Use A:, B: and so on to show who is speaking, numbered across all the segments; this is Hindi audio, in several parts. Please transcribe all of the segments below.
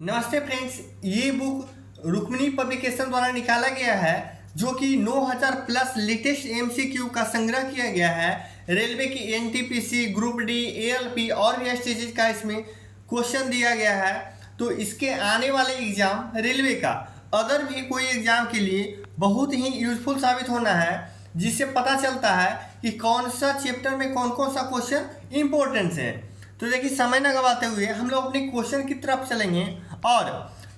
A: नमस्ते फ्रेंड्स, ये बुक रुक्मिणी पब्लिकेशन द्वारा निकाला गया है जो कि 9000 प्लस लेटेस्ट एमसीक्यू का संग्रह किया गया है। रेलवे की एनटीपीसी, ग्रुप डी, एएलपी और भी स्टेजेस का इसमें क्वेश्चन दिया गया है। तो इसके आने वाले एग्जाम रेलवे का अदर भी कोई एग्जाम के लिए बहुत ही यूजफुल साबित होना है, जिससे पता चलता है कि कौन सा चैप्टर में कौन कौन सा क्वेश्चन इंपॉर्टेंस है। तो देखिए, समय न गवाते हुए हम लोग अपने क्वेश्चन की तरफ चलेंगे और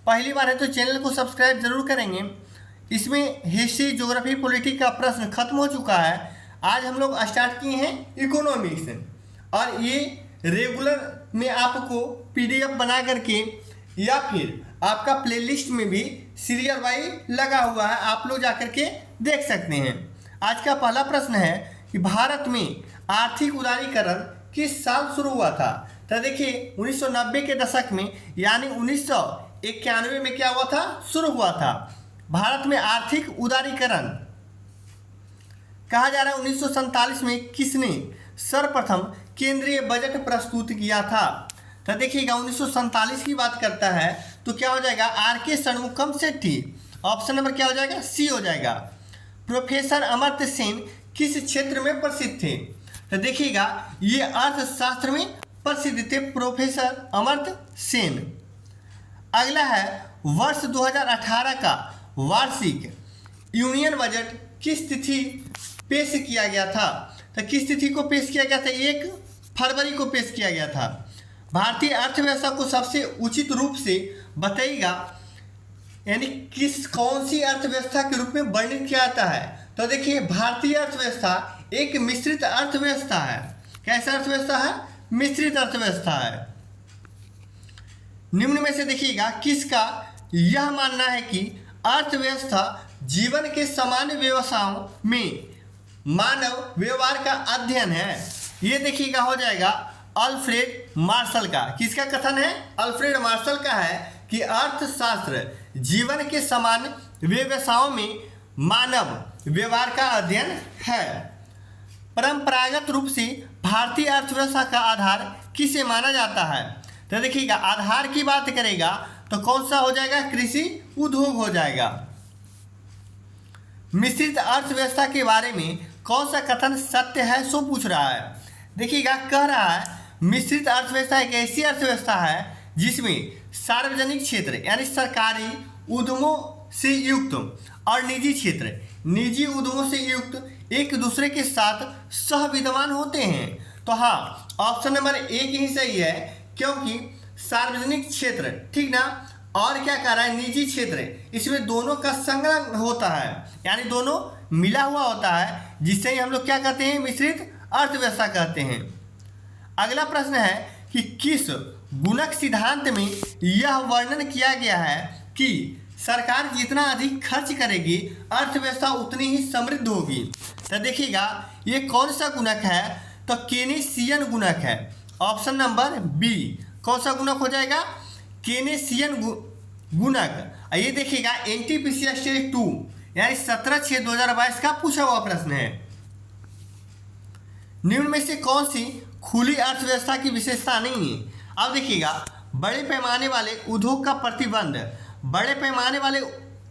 A: पहली बार है तो चैनल को सब्सक्राइब जरूर करेंगे। इसमें हिस्ट्री, ज्योग्राफी, पॉलिटिक्स का प्रश्न खत्म हो चुका है। आज हम लोग स्टार्ट किए हैं इकोनॉमिक्स और ये रेगुलर में आपको पीडीएफ बना करके या फिर आपका प्लेलिस्ट में भी सीरियल वाइज लगा हुआ है, आप लोग जाकर के देख सकते हैं। आज का पहला प्रश्न है कि भारत में आर्थिक उदारीकरण किस साल शुरू हुआ था। तो देखिए, 1990 के दशक में यानी 1991 में क्या हुआ था, शुरू हुआ था। भारत में आर्थिक उदारीकरण कहा जा रहा है 1947 में किसने सर्वप्रथम केंद्रीय बजट प्रस्तुत किया था। तो देखिएगा, 1947 की बात करता है तो क्या हो जाएगा, आर.के. षणमुखम सेठी। ऑप्शन नंबर क्या हो जाएगा, सी हो जाएगा। प्रोफेसर अमर्त्य सेन किस क्षेत्र में प्रसिद्ध थे। तो देखिएगा, ये अर्थशास्त्र में प्रसिद्ध थे प्रोफेसर अमर्त्य सेन। अगला है, वर्ष 2018 का वार्षिक यूनियन बजट किस तिथि पेश किया गया था। तो किस तिथि को पेश किया गया था, 1 फरवरी को पेश किया गया था। भारतीय अर्थव्यवस्था को सबसे उचित रूप से बताइएगा, यानी कौन सी अर्थव्यवस्था के रूप में वर्णित किया जाता है। तो देखिए, भारतीय अर्थव्यवस्था एक मिश्रित अर्थव्यवस्था है। कैसा अर्थव्यवस्था है, मिश्रित अर्थव्यवस्था है। निम्न में से देखिएगा, किसका यह मानना है कि अर्थव्यवस्था जीवन के सामान्य व्यवसायों में मानव व्यवहार का अध्ययन है। ये देखिएगा, हो जाएगा अल्फ्रेड मार्शल का। किसका कथन है, अल्फ्रेड मार्शल का है कि अर्थशास्त्र जीवन के सामान्य व्यवसायों में मानव व्यवहार का अध्ययन है। परंपरागत रूप से भारतीय अर्थव्यवस्था का आधार किसे माना जाता है। तो देखिएगा, आधार की बात करेगा तो कौन सा हो जाएगा, कृषि उद्योग हो जाएगा। मिश्रित अर्थव्यवस्था के बारे में कौन सा कथन सत्य है, सो पूछ रहा है। देखिएगा, कह रहा है मिश्रित अर्थव्यवस्था एक ऐसी अर्थव्यवस्था है जिसमें सार्वजनिक क्षेत्र यानी सरकारी उद्यमों से युक्त और निजी क्षेत्र निजी उद्यमों से युक्त एक दूसरे के साथ सहविद्यमान होते हैं। तो हाँ, ऑप्शन नंबर 1 ही सही है, क्योंकि सार्वजनिक क्षेत्र, ठीक ना, और क्या कह रहा है, निजी क्षेत्र, इसमें दोनों का संलग्न होता है, यानी दोनों मिला हुआ होता है, जिससे ही हम लोग क्या कहते हैं, मिश्रित अर्थव्यवस्था कहते हैं। अगला प्रश्न है कि किस गुणक सिद्धांत में यह वर्णन किया गया है कि सरकार जितना अधिक खर्च करेगी अर्थव्यवस्था उतनी ही समृद्ध होगी। तो देखिएगा, ये कौन सा गुणक है, तो केनेसियन गुणक है। ऑप्शन नंबर बी, कौन सा गुणक हो जाएगा, केनेसियन गुणक। ये देखिएगा, एनटीपीसी स्टेज 2 यानी 17/6/2022 का पूछा हुआ प्रश्न है। निम्न में से कौन सी खुली अर्थव्यवस्था की विशेषता नहीं है। अब देखिएगा, बड़े पैमाने वाले उद्योग का प्रतिबंध, बड़े पैमाने वाले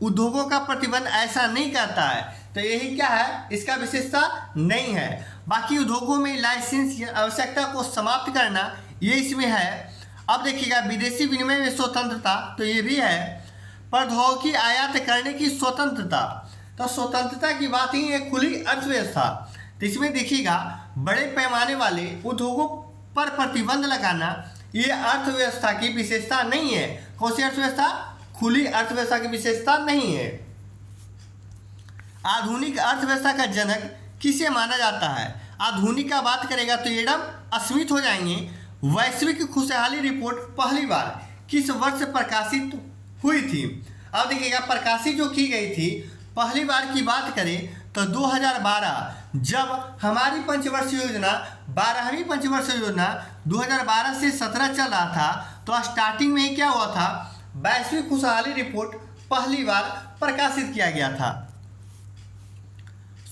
A: उद्योगों का प्रतिबंध ऐसा नहीं करता है, तो यही क्या है, इसका विशेषता नहीं है। बाकी उद्योगों में लाइसेंस की आवश्यकता को समाप्त करना, ये इसमें है। अब देखिएगा, विदेशी विनिमय में स्वतंत्रता, तो ये भी है। प्रौद्योगिकी आयात करने की स्वतंत्रता, तो स्वतंत्रता की बात ही है खुली अर्थव्यवस्था। तो इसमें देखिएगा, बड़े पैमाने वाले उद्योगों पर प्रतिबंध लगाना ये अर्थव्यवस्था की विशेषता नहीं है। कौन सी अर्थव्यवस्था, खुली अर्थव्यवस्था की विशेषता नहीं है। आधुनिक अर्थव्यवस्था का जनक किसे माना जाता है। आधुनिक का बात करेगा तो एडम स्मिथ हो जाएंगे। वैश्विक खुशहाली रिपोर्ट पहली बार किस वर्ष प्रकाशित हुई थी। अब देखिएगा, प्रकाशित जो की गई थी पहली बार की बात करें तो 2012, जब हमारी पंचवर्षीय योजना 12वीं पंचवर्षीय योजना 2012 से 17 चल रहा था, तो स्टार्टिंग में ही क्या हुआ था, वैश्विक खुशहाली रिपोर्ट पहली बार प्रकाशित किया गया था।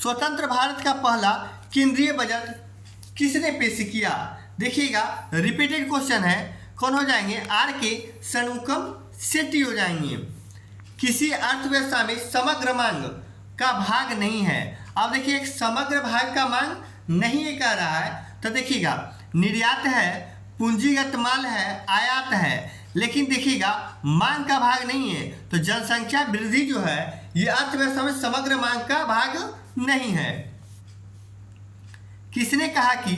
A: स्वतंत्र भारत का पहला केंद्रीय बजट किसने पेश किया। देखिएगा, रिपीटेड क्वेश्चन है, कौन हो जाएंगे, आर.के. षणमुखम सेट ही हो जाएंगे। किसी अर्थव्यवस्था में समग्र मांग का भाग नहीं है। अब देखिए एक समग्र भाग का मांग नहीं ये कह रहा है, तो देखिएगा निर्यात है, पूंजीगत माल है, आयात है, लेकिन देखिएगा मांग का भाग नहीं है। तो जनसंख्या वृद्धि जो है ये अर्थव्यवस्था में समग्र मांग का भाग नहीं है। किसने कहा कि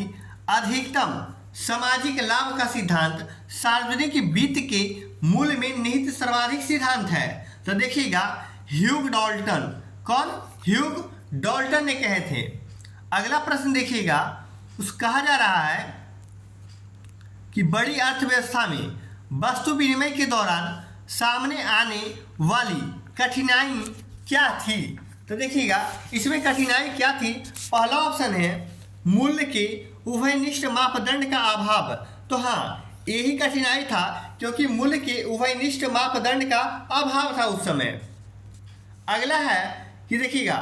A: अधिकतम सामाजिक लाभ का सिद्धांत सार्वजनिक वित्त के मूल में निहित सर्वाधिक सिद्धांत है? तो देखिएगा ह्यूग डाल्टन। कौन? ह्यूग डाल्टन ने कहे थे। अगला प्रश्न देखिएगा, उस कहा जा रहा है कि बड़ी अर्थव्यवस्था में वस्तु विनिमय के दौरान सामने आने वाली कठिनाई क्या थी? तो देखिएगा इसमें कठिनाई क्या थी? पहला ऑप्शन है मूल्य के उभयनिष्ठ मापदंड का अभाव। तो हाँ, यही कठिनाई था क्योंकि मूल्य के उभयनिष्ठ मापदंड का अभाव था उस समय। अगला है कि देखिएगा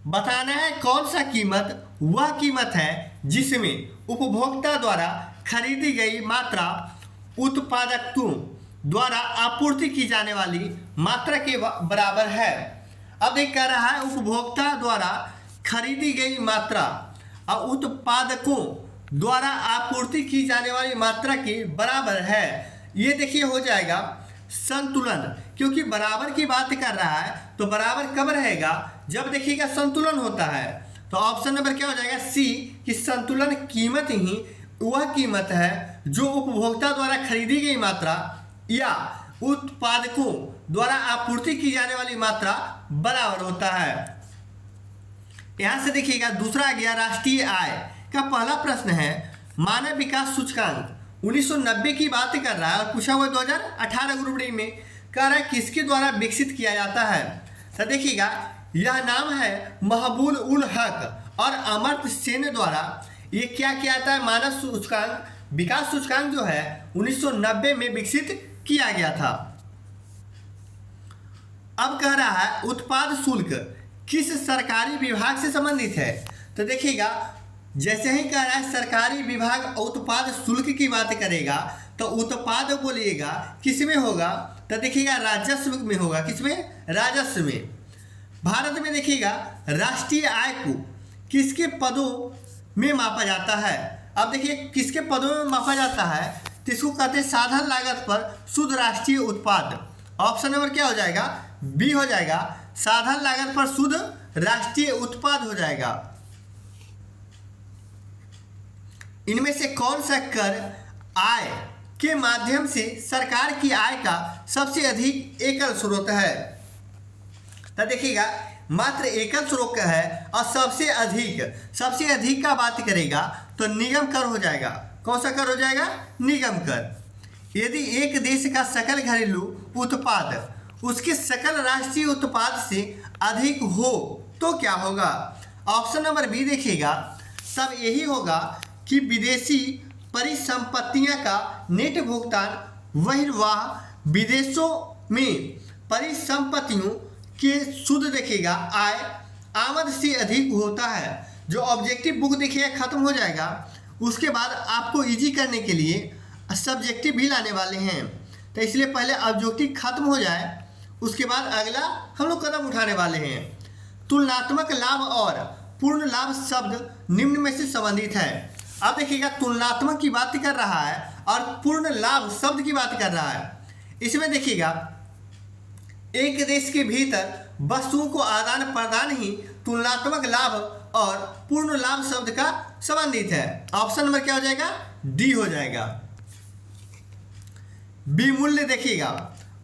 A: बताना है कौन सा कीमत वह कीमत है जिसमें उपभोक्ता द्वारा खरीदी गई मात्रा उत्पादकों द्वारा आपूर्ति की जाने वाली मात्रा के बराबर है। अब एक कह रहा है उपभोक्ता द्वारा खरीदी गई मात्रा और उत्पादकों द्वारा आपूर्ति की जाने वाली मात्रा के बराबर है। ये देखिए हो जाएगा संतुलन, क्योंकि बराबर की बात कर रहा है तो बराबर कब रहेगा? जब देखिएगा संतुलन होता है। तो ऑप्शन नंबर क्या हो जाएगा? सी, कि संतुलन कीमत ही वह कीमत है जो उपभोक्ता द्वारा खरीदी गई मात्रा या उत्पादकों द्वारा आपूर्ति की जाने वाली मात्रा बराबर होता है। यहां से देखिएगा दूसरा आ गया राष्ट्रीय आय का। पहला प्रश्न है मानव विकास सूचकांक 1990 की बात कर रहा है और पूछा हुआ 2018 ग्रुप डी में कह रहा है किसके द्वारा विकसित किया जाता है? तो देखिएगा यह नाम है महबूब उल हक और अमर्त्य सेन द्वारा ये क्या किया जाता है? मानव सूचकांक, विकास सूचकांक जो है 1990 में विकसित किया गया था। अब कह रहा है उत्पाद शुल्क किस सरकारी विभाग से संबंधित है? तो देखिएगा जैसे ही कह रहा है सरकारी विभाग उत्पाद शुल्क की बात करेगा तो उत्पाद बोलिएगा किस में होगा? तो देखिएगा राजस्व में होगा। किसमें? राजस्व में। भारत में देखिएगा राष्ट्रीय आय को किसके पदों में मापा जाता है? अब देखिए किसके पदों में मापा जाता है तो इसको कहते हैं साधन लागत पर शुद्ध राष्ट्रीय उत्पाद। ऑप्शन नंबर क्या हो जाएगा? बी हो जाएगा, साधन लागत पर शुद्ध राष्ट्रीय उत्पाद हो जाएगा। इनमें से कौन सा कर आय के माध्यम से सरकार की आय का सबसे अधिक एकल स्रोत है? तो देखिएगा मात्र एकल स्रोत का है और सबसे अधिक का बात करेगा तो निगम कर हो जाएगा। कौन सा कर हो जाएगा? निगम कर। यदि एक देश का सकल घरेलू उत्पाद उसके सकल राष्ट्रीय उत्पाद से अधिक हो तो क्या होगा? ऑप्शन नंबर बी देखिएगा, तब यही होगा कि विदेशी परिसंपत्तियां का नेट भुगतान बहिर्वाह विदेशों में परिसंपत्तियों के शुद्ध देखिएगा आय आमद से अधिक होता है। जो ऑब्जेक्टिव बुक देखिएगा खत्म हो जाएगा, उसके बाद आपको इजी करने के लिए सब्जेक्टिव भी लाने वाले हैं। तो इसलिए पहले ऑब्जेक्टिव खत्म हो जाए, उसके बाद अगला हम लोग कदम उठाने वाले हैं। तुलनात्मक लाभ और पूर्ण लाभ शब्द निम्न में से संबंधित है। अब देखिएगा तुलनात्मक की बात कर रहा है और पूर्ण लाभ शब्द की बात कर रहा है। इसमें देखिएगा एक देश के भीतर वस्तुओं को आदान प्रदान ही तुलनात्मक लाभ और पूर्ण लाभ शब्द का संबंधित है। ऑप्शन नंबर क्या हो जाएगा? डी हो जाएगा। विमूल्य देखिएगा,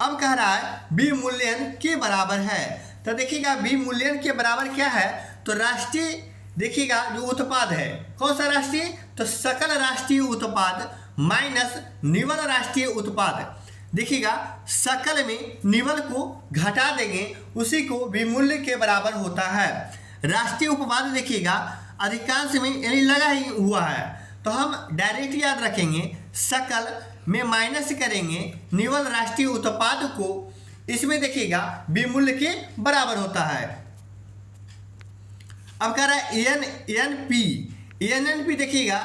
A: अब कह रहा है विमूल्यन के बराबर है। तो देखिएगा विमूल्यन के बराबर क्या है? तो राष्ट्रीय देखिएगा जो उत्पाद है, कौन सा राष्ट्रीय? तो सकल राष्ट्रीय उत्पाद माइनस निवल राष्ट्रीय उत्पाद। देखिएगा सकल में निवल को घटा देंगे, उसी को विमूल्य के बराबर होता है। राष्ट्रीय उत्पाद देखिएगा अधिकांश में यानी लगा ही हुआ है, तो हम डायरेक्ट याद रखेंगे सकल में माइनस करेंगे निवल राष्ट्रीय उत्पाद को, इसमें देखिएगा विमूल्य के बराबर होता है। अब कह रहा है एनएनपी देखिएगा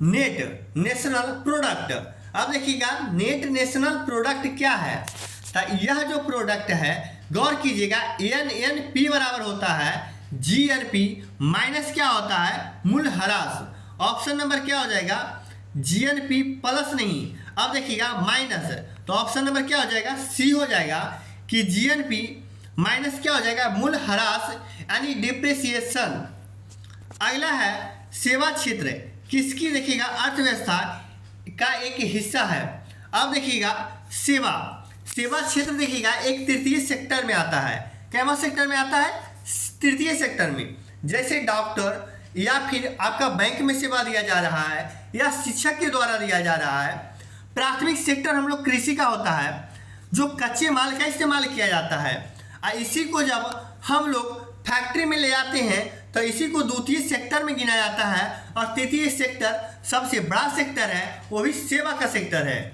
A: नेट नेशनल प्रोडक्ट। अब देखिएगा नेट नेशनल प्रोडक्ट क्या है? तो यह जो प्रोडक्ट है गौर कीजिएगा NNP बराबर होता है GNP माइनस क्या होता है मूल ह्रास। ऑप्शन नंबर क्या हो जाएगा GNP प्लस नहीं, अब देखिएगा माइनस, तो ऑप्शन नंबर क्या हो जाएगा C हो जाएगा कि GNP माइनस क्या हो जाएगा मूल ह्रास यानी डिप्रिसिएशन। अगला है सेवा क्षेत्र, किसकी देखिएगा अर्थव्यवस्था का एक हिस्सा है। अब देखिएगा सेवा क्षेत्र देखिएगा एक तृतीय सेक्टर में आता है। कैसा सेक्टर में आता है तृतीय सेक्टर में, जैसे डॉक्टर या फिर आपका बैंक में सेवा दिया जा रहा है या शिक्षक के द्वारा दिया जा रहा है। प्राथमिक सेक्टर हम लोग कृषि का होता है जो कच्चे माल का इस्तेमाल किया जाता है, और इसी को जब हम लोग फैक्ट्री में ले जाते हैं तो इसी को द्वितीय सेक्टर में गिना जाता है। और तृतीय सेक्टर सबसे बड़ा सेक्टर है, वो भी सेवा का सेक्टर है।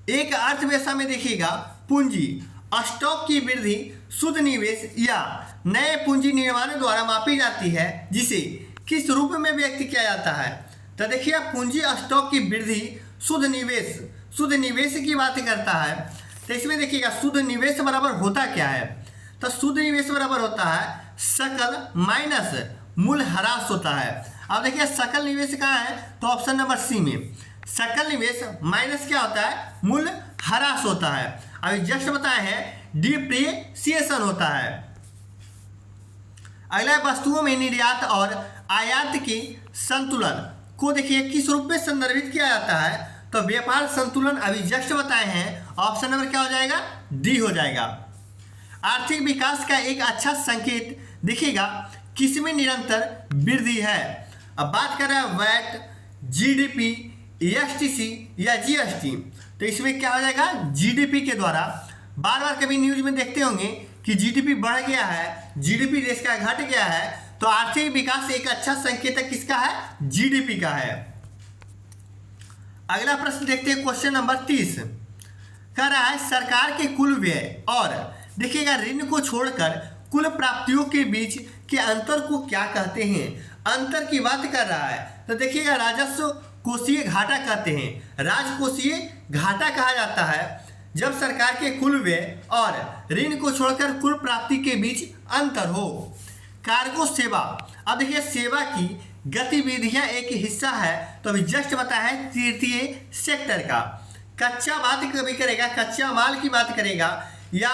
A: एक अर्थव्यवस्था में देखिएगा पूंजी स्टॉक की वृद्धि शुद्ध निवेश या नए पूंजी निर्माण द्वारा मापी जाती है, जिसे किस रूप में व्यक्त किया जाता है। तो देखिए पूंजी स्टॉक की वृद्धि शुद्ध निवेश की बात करता है। तो इसमें देखिएगा शुद्ध निवेश बराबर होता क्या है, तो शुद्ध निवेश बराबर होता है सकल माइनस मूल ह्रास होता है। अब देखिए सकल निवेश कहाँ है, तो ऑप्शन नंबर सी में सकल निवेश माइनस क्या होता है मूल ह्रास होता है। अभी जस्ट बताए हैं डिप्रिसिएशन होता है। अगला वस्तुओं में निर्यात और आयात की संतुलन को देखिए किस रूप में संदर्भित किया जाता है, तो व्यापार संतुलन अभी जस्ट बताए हैं, ऑप्शन नंबर क्या हो जाएगा डी हो जाएगा। आर्थिक विकास का एक अच्छा संकेत देखिएगा किसमें निरंतर वृद्धि है। अब बात कर रहे हैं वैट, GDP, STC या GST, तो इसमें क्या हो जाएगा GDP के द्वारा। बार बार कभी न्यूज में देखते होंगे कि GDP बढ़ गया है, GDP देश का घट गया है, तो आर्थिक विकास एक अच्छा संकेतक किसका है GDP का है। अगला प्रश्न देखते हैं क्वेश्चन नंबर 30, कह रहा है सरकार के कुल व्यय और देखिएगा ऋण को छोड़कर कुल प्राप्तियों के बीच के अंतर को क्या कहते हैं। अंतर की बात कर रहा है, तो देखिएगा राजस्व कोषीय घाटा कहते हैं, राजकोषीय घाटा कहा जाता है जब सरकार के कुल व्यय और ऋण को छोड़कर कुल प्राप्ति के बीच अंतर हो। कार्गो सेवा, अब देखिए सेवा की गतिविधियां एक हिस्सा है, तो अभी जस्ट बताया है तृतीय सेक्टर का। कच्चा बात कभी करेगा, कच्चा माल की बात करेगा या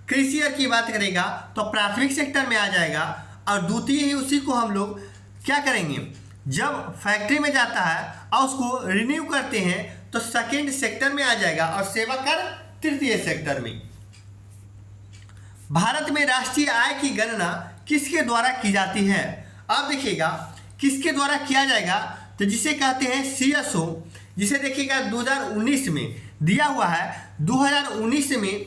A: कृषि की बात करेगा तो प्राथमिक सेक्टर में आ जाएगा। और द्वितीय ही उसी को हम लोग क्या करेंगे, जब फैक्ट्री में जाता है और उसको रिन्यू करते हैं तो सेकेंड सेक्टर में आ जाएगा, और सेवा कर तृतीय सेक्टर में। भारत में राष्ट्रीय आय की गणना किसके द्वारा की जाती है। अब देखिएगा किसके द्वारा किया जाएगा, तो जिसे कहते हैं CSO, जिसे देखिएगा 2019 में दिया हुआ है। 2019 में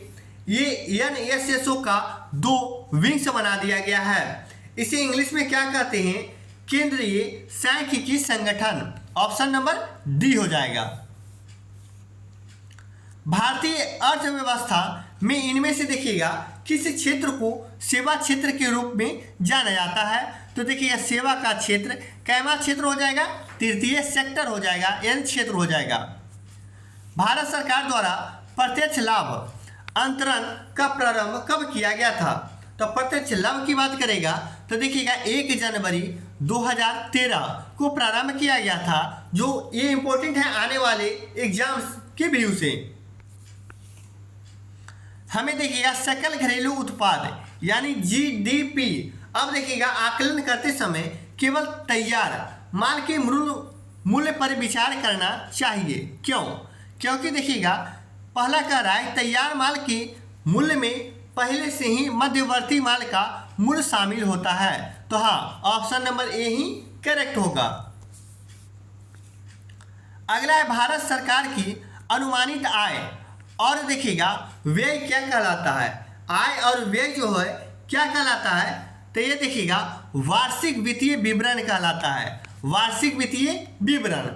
A: ये NSSO का 2 विंग्स बना दिया गया है। इसे इंग्लिश में क्या कहते हैं, केंद्रीय सांख्यिकी संगठन। ऑप्शन नंबर डी हो जाएगा। भारतीय अर्थव्यवस्था में इनमें से देखिएगा किस क्षेत्र को सेवा क्षेत्र के रूप में जाना जाता है, तो देखिएगा सेवा का क्षेत्र कैमा क्षेत्र हो जाएगा, तृतीय सेक्टर हो जाएगा, एन क्षेत्र हो जाएगा। भारत सरकार द्वारा प्रत्यक्ष लाभ अंतरण का प्रारंभ कब किया गया था, तो प्रत्यक्ष लाभ की बात करेगा तो देखिएगा 1 जनवरी 2013 को प्रारंभ किया गया था, जो ये इंपॉर्टेंट है आने वाले एग्जाम्स के व्यू से। हमें देखिएगा सकल घरेलू उत्पाद यानी GDP, अब देखिएगा आकलन करते समय केवल तैयार माल के मूल्य पर विचार करना चाहिए। क्यों? क्योंकि देखिएगा पहला कह रहा है तैयार माल के मूल्य में पहले से ही मध्यवर्ती माल का मूल्य शामिल होता है, तो हाँ option number A he correct होगा। अगला है भारत सरकार की अनुमानित आय और देखिएगा व्यय क्या कहलाता है। आय और व्यय जो है क्या कहलाता है, तो ये देखिएगा वार्षिक वित्तीय विवरण कहलाता है। वार्षिक वित्तीय विवरण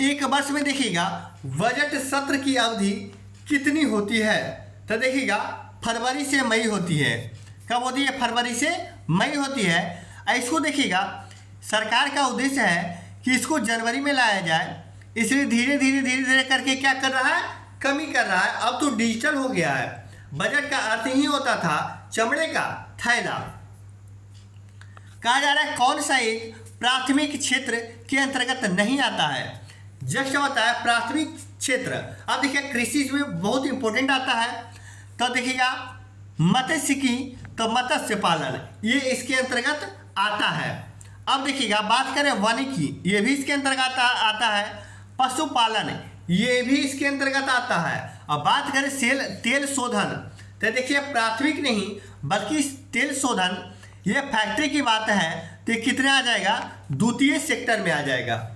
A: एक वर्ष में देखिएगा बजट सत्र की अवधि कितनी होती है, तो देखिएगा फरवरी से मई होती है। कब होती है? फरवरी से मई होती है। इसको देखिएगा सरकार का उद्देश्य है कि इसको जनवरी में लाया जाए, इसलिए धीरे धीरे करके क्या कर रहा है, कमी कर रहा है। अब तो डिजिटल हो गया है। बजट का अर्थ ही होता था चमड़े का थैला। कहा जा रहा है कौन सा एक प्राथमिक क्षेत्र के अंतर्गत नहीं आता है। जस्ट बताया प्राथमिक क्षेत्र। अब देखिए कृषि में बहुत इंपॉर्टेंट आता है, तो देखिएगा मत्स्यिकी, तो मत्स्य पालन ये इसके अंतर्गत आता है। अब देखिएगा बात करें वानिकी, ये भी इसके अंतर्गत आता है। पशुपालन ये भी इसके अंतर्गत आता है। अब बात करें तेल शोधन, तो देखिए प्राथमिक नहीं बल्कि तेल शोधन ये फैक्ट्री की बात है, तो कितने आ जाएगा, द्वितीय सेक्टर में आ जाएगा।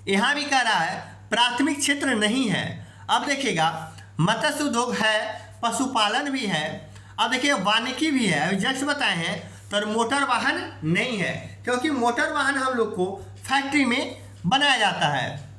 A: यहाँ भी कह रहा है प्राथमिक क्षेत्र नहीं है। अब देखिएगा मत्स्य उद्योग है, पशुपालन भी है, अब देखिए वानिकी भी है, जस्ट बताए हैं। तो मोटर वाहन नहीं है, क्योंकि मोटर वाहन हम लोग को फैक्ट्री में बनाया जाता है।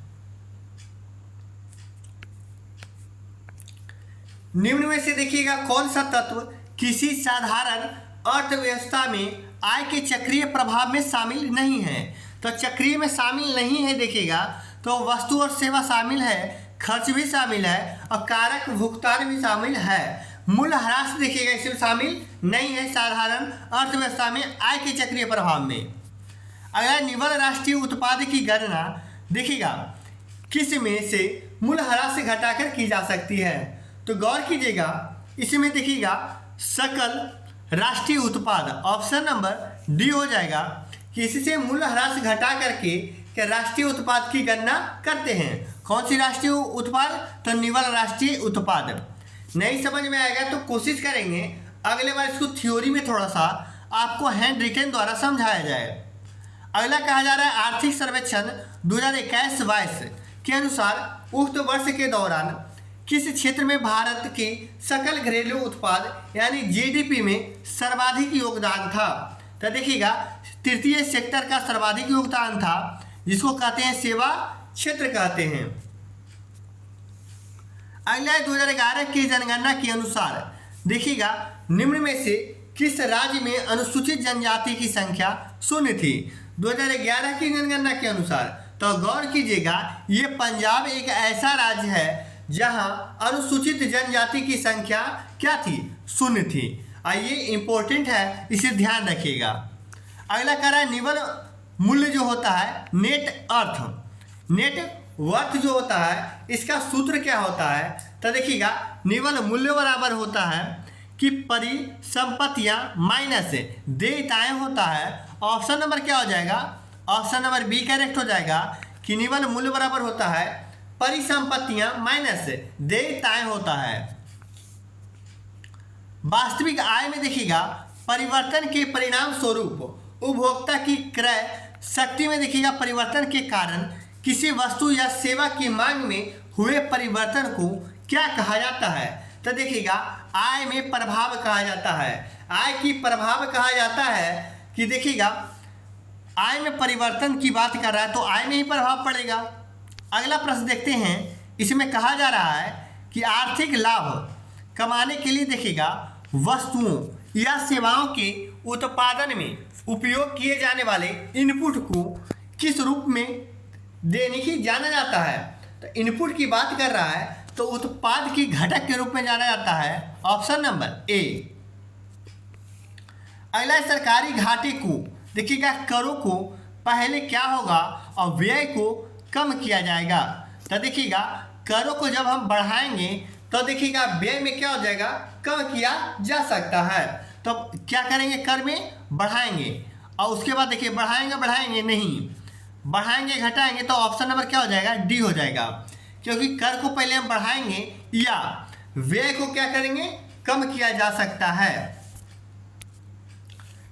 A: निम्न में से देखिएगा कौन सा तत्व किसी साधारण अर्थव्यवस्था में आय के चक्रीय प्रभाव में शामिल नहीं है। तो चक्रीय में शामिल नहीं है देखिएगा, तो वस्तु और सेवा शामिल है, खर्च भी शामिल है और कारक भुगतान भी शामिल है। मूल्य ह्रास देखिएगा इसमें शामिल नहीं है साधारण अर्थव्यवस्था में आय के चक्रीय प्रभाव में। अगला निव्वल राष्ट्रीय उत्पाद की गणना देखिएगा किस में से मूल्य ह्रास से घटाकर की जा सकती है। तो गौर कीजिएगा इसमें देखिएगा सकल राष्ट्रीय उत्पाद, ऑप्शन नंबर डी हो जाएगा कि इससे मूल्य ह्रास घटा करके क्या राष्ट्रीय उत्पाद की गणना करते हैं। कौन सी राष्ट्रीय उत्पाद, तो निव्वल राष्ट्रीय उत्पाद। नहीं समझ में आएगा तो कोशिश करेंगे अगले बार इसको थ्योरी में थोड़ा सा आपको हैंड रिटन द्वारा समझाया जाए। अगला कहा जा रहा है आर्थिक सर्वेक्षण 2021-22 के अनुसार उक्त वर्ष के दौरान किस क्षेत्र में भारत के सकल घरेलू उत्पाद यानी जीडीपी में सर्वाधिक योगदान था। तो देखिएगा तृतीय सेक्टर का सर्वाधिक योगदान था, जिसको कहते हैं सेवा क्षेत्र कहते हैं। अगला 2011 की जनगणना के अनुसार देखिएगा निम्न में से किस राज्य में अनुसूचित जनजाति की संख्या 0 थी। 2011 की जनगणना के अनुसार, तो गौर कीजिएगा ये पंजाब एक ऐसा राज्य है जहां अनुसूचित जनजाति की संख्या क्या थी, 0 थी। ये इंपॉर्टेंट है, इसे ध्यान रखिएगा। अगला कह रहा है निव्वल मूल्य जो होता है नेट वर्थ जो होता है इसका सूत्र क्या होता है। तो देखिएगा निव्वल मूल्य बराबर होता है कि परिसंपत्तियां माइनस देयताएं होता है। ऑप्शन नंबर क्या हो जाएगा, ऑप्शन नंबर बी करेक्ट हो जाएगा कि निव्वल मूल्य बराबर होता है परिसंपत्तियां माइनस देयताएं होता है। वास्तविक आय में देखिएगा परिवर्तन के परिणाम स्वरूप उपभोक्ता की क्रय शक्ति में देखिएगा परिवर्तन के कारण किसी वस्तु या सेवा की मांग में हुए परिवर्तन को क्या कहा जाता है। तो देखिएगा आय में प्रभाव कहा जाता है। आय की प्रभाव कहा जाता है कि देखिएगा आय में परिवर्तन की बात कर रहा है तो आय में ही प्रभाव पड़ेगा। अगला प्रश्न देखते हैं, इसमें कहा जा रहा है कि आर्थिक लाभ कमाने के लिए देखिएगा वस्तुओं या सेवाओं के उत्पादन में उपयोग किए जाने वाले इनपुट को किस रूप में दैनिकी जाना जाता है। तो इनपुट की बात कर रहा है तो उत्पाद की घटक के रूप में जाना जाता है, ऑप्शन नंबर ए। अगला सरकारी घाटे को देखिएगा करों को पहले क्या होगा और व्यय को कम किया जाएगा। तो देखिएगा करों को जब हम बढ़ाएंगे तो देखिएगा व्यय में क्या हो जाएगा, कम किया जा सकता है। तो क्या करेंगे, कर में बढ़ाएंगे और उसके बाद देखिए बढ़ाएंगे नहीं, बढ़ाएंगे घटाएंगे, तो ऑप्शन नंबर क्या हो जाएगा, डी हो जाएगा। क्योंकि कर को पहले हम बढ़ाएंगे या व्यय को क्या करेंगे, कम किया जा सकता है।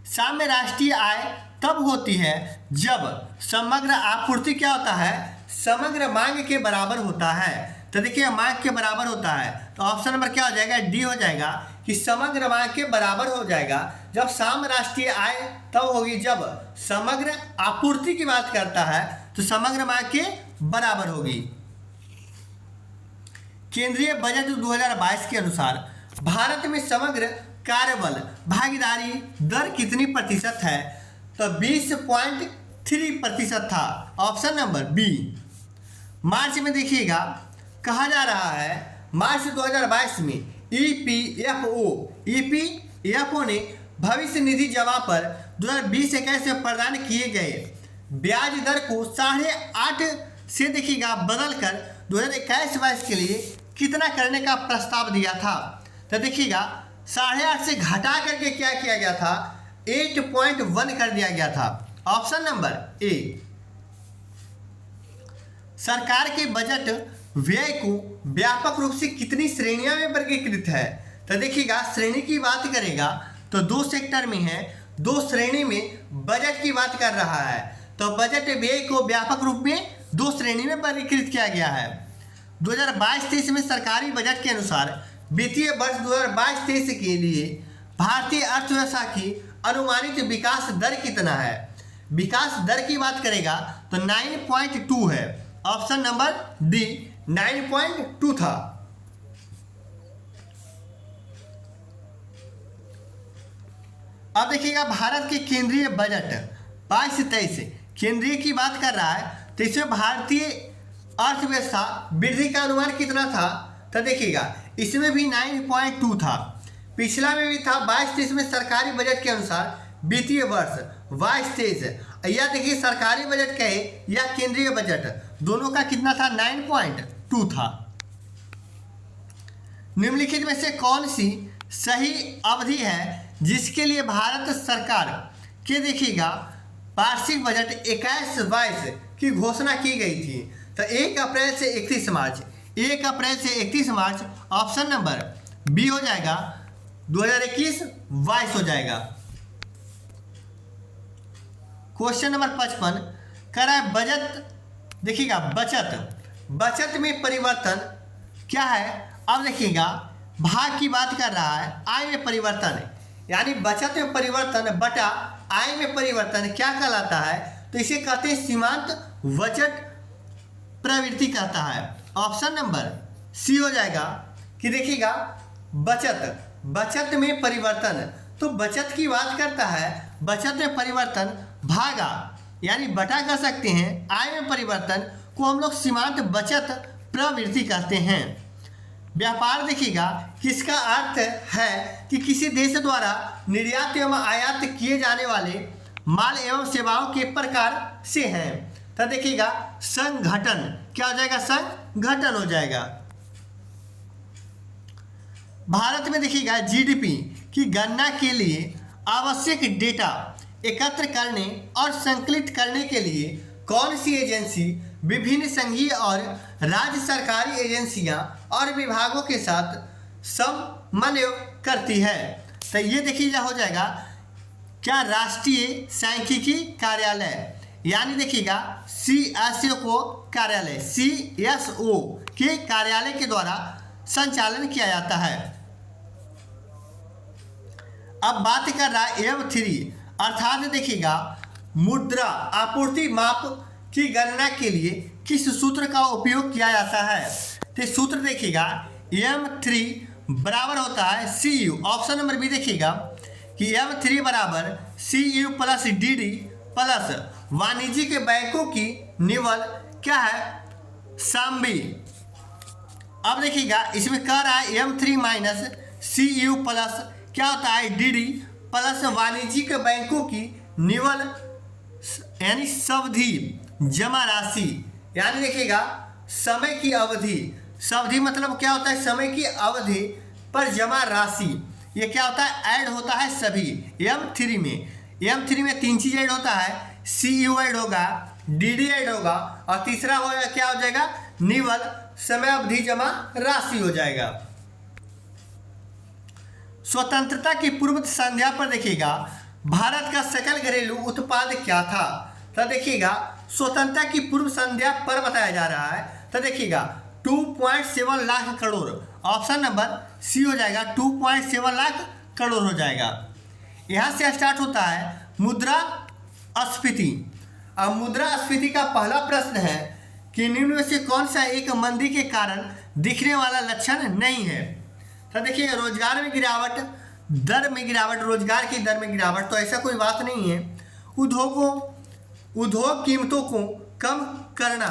A: साम्य राष्ट्रीय आय तब होती है जब समग्र आपूर्ति क्या होता है, समग्र मांग के बराबर होता है। तो देखिए मांग के बराबर होता है तो ऑप्शन नंबर क्या हो जाएगा, डी हो जाएगा कि समग्र मांग के बराबर हो जाएगा। जब साम्य राष्ट्रीय आय तब होगी जब समग्र आपूर्ति की बात करता है तो समग्र मांग के बराबर होगी। केंद्रीय बजट 2022 के अनुसार भारत में समग्र कार्यबल भागीदारी दर कितनी प्रतिशत है। तो 20.3% था, ऑप्शन नंबर बी। मार्च में देखिएगा कहा जा रहा है, मार्च 2022 में ईपीएफओ ने भविष्य निधि जमा पर 2020-21 में प्रदान किए गए ब्याज दर को 8.5 से देखिएगा बदल कर 2021-22 के लिए कितना करने का प्रस्ताव दिया था। तो देखिएगा 8.5 से घटा करके क्या किया गया था, 8.1 कर दिया गया था। Option number A. सरकार के बजट व्यय को व्यापक रूप से कितनी श्रेणियों में वर्गीकृत है। तो देखिएगा श्रेणी की बात करेगा तो 2 सेक्टर में है, 2 श्रेणी में बजट की बात कर रहा है। तो बजट व्यय को व्यापक रूप में 2 श्रेणी में वर्गीकृत किया गया है। 2022-23 में सरकारी बजट के अनुसार वित्तीय वर्ष 2022-23 के लिए भारतीय अर्थव्यवस्था की अनुमानित विकास दर कितना है। विकास दर की बात करेगा तो 9.2 है। ऑप्शन नंबर डी 9.2 था। अब देखिएगा भारत के केंद्रीय बजट 22-23 केंद्रीय की बात कर रहा है, तो इसमें भारतीय अर्थव्यवस्था वृद्धि का अनुमान कितना था। तो देखिएगा इसमें भी 9.2 था, पिछला में भी था 22-23 में सरकारी बजट के अनुसार वित्तीय वर्ष 22-23। या देखिए सरकारी बजट कहे या केंद्रीय बजट दोनों का कितना था, 9.2 था। निम्नलिखित में से कौन सी सही अवधि है जिसके लिए भारत सरकार के देखिएगा वार्षिक बजट 21-22 की घोषणा की गई थी। तो 1 अप्रैल से 31 मार्च, 1 अप्रैल से 31 मार्च ऑप्शन नंबर बी हो जाएगा, 2021-22 हो जाएगा। क्वेश्चन नंबर 55 कह रहा है बजट देखिएगा बचत में परिवर्तन क्या है। अब देखिएगा भाग की बात कर रहा है, आय में परिवर्तन यानी बचत में परिवर्तन बटा आय में परिवर्तन क्या कहलाता है। तो इसे कहते हैं सीमांत बजट प्रवृत्ति कहता है। ऑप्शन नंबर सी हो जाएगा कि देखिएगा बचत में परिवर्तन, तो बचत की बात करता है, बचत में परिवर्तन भागा यानी बटा कर सकते हैं, आय में परिवर्तन को हम लोग सीमांत बचत प्रवृत्ति कहते हैं। व्यापार देखिएगा किसका अर्थ है कि किसी देश द्वारा निर्यात एवं आयात किए जाने वाले माल एवं सेवाओं के प्रकार से हैं। तो देखिएगा संगठन क्या हो जाएगा, संगठन हो जाएगा। भारत में देखिएगा जीडीपी की गणना के लिए आवश्यक डेटा एकत्र करने और संकलित करने के लिए कौन सी एजेंसी विभिन्न संघीय और राज्य सरकारी एजेंसियां और विभागों के साथ समन्वय करती है। तो ये देखिए हो जाएगा क्या, राष्ट्रीय सांख्यिकी कार्यालय यानी देखिएगा CSO को कार्यालय CSO के कार्यालय के द्वारा संचालन किया जाता है। अब बात कर रहा है M3 अर्थात देखिएगा मुद्रा आपूर्ति माप की गणना के लिए किस सूत्र का उपयोग किया जाता है। तो सूत्र देखिएगा M3 बराबर होता है CU। ऑप्शन नंबर बी देखिएगा कि M3 बराबर CU प्लस DD प्लस वाणिज्यिक बैंकों की निवल क्या है, सांबी। अब देखिएगा इसमें कह रहा है M3 माइनस CU प्लस क्या होता है DD प्लस वाणिज्यिक बैंकों की निवल यानी सावधि जमा राशि यानी देखिएगा समय की अवधि, सावधि मतलब क्या होता है, समय की अवधि पर जमा राशि। ये क्या होता है, ऐड होता है सभी M3 में 3 चीज ऐड होता है, CU ऐड होगा, DD ऐड होगा और तीसरा होगा क्या हो जाएगा, निवल समय अवधि जमा राशि हो जाएगा। स्वतंत्रता की पूर्व संध्या पर देखिएगा भारत का सकल घरेलू उत्पाद क्या था। तो देखिएगा स्वतंत्रता की पूर्व संध्या पर बताया जा रहा है। तो देखिएगा 2.7 lakh crore, option number C हो जाएगा, 2.7 लाख करोड़ हो जाएगा। यहाँ से स्टार्ट होता है मुद्रास्फीति। अब मुद्रास्फीति का पहला प्रश्न है कि निम्न में से कौन सा एक मंदी के कारण दिखने वाला लक्षण नहीं है। तो देखिए रोजगार में गिरावट, दर में गिरावट, रोजगार की दर में गिरावट, तो ऐसा कोई बात नहीं है। उद्योग कीमतों को कम करना,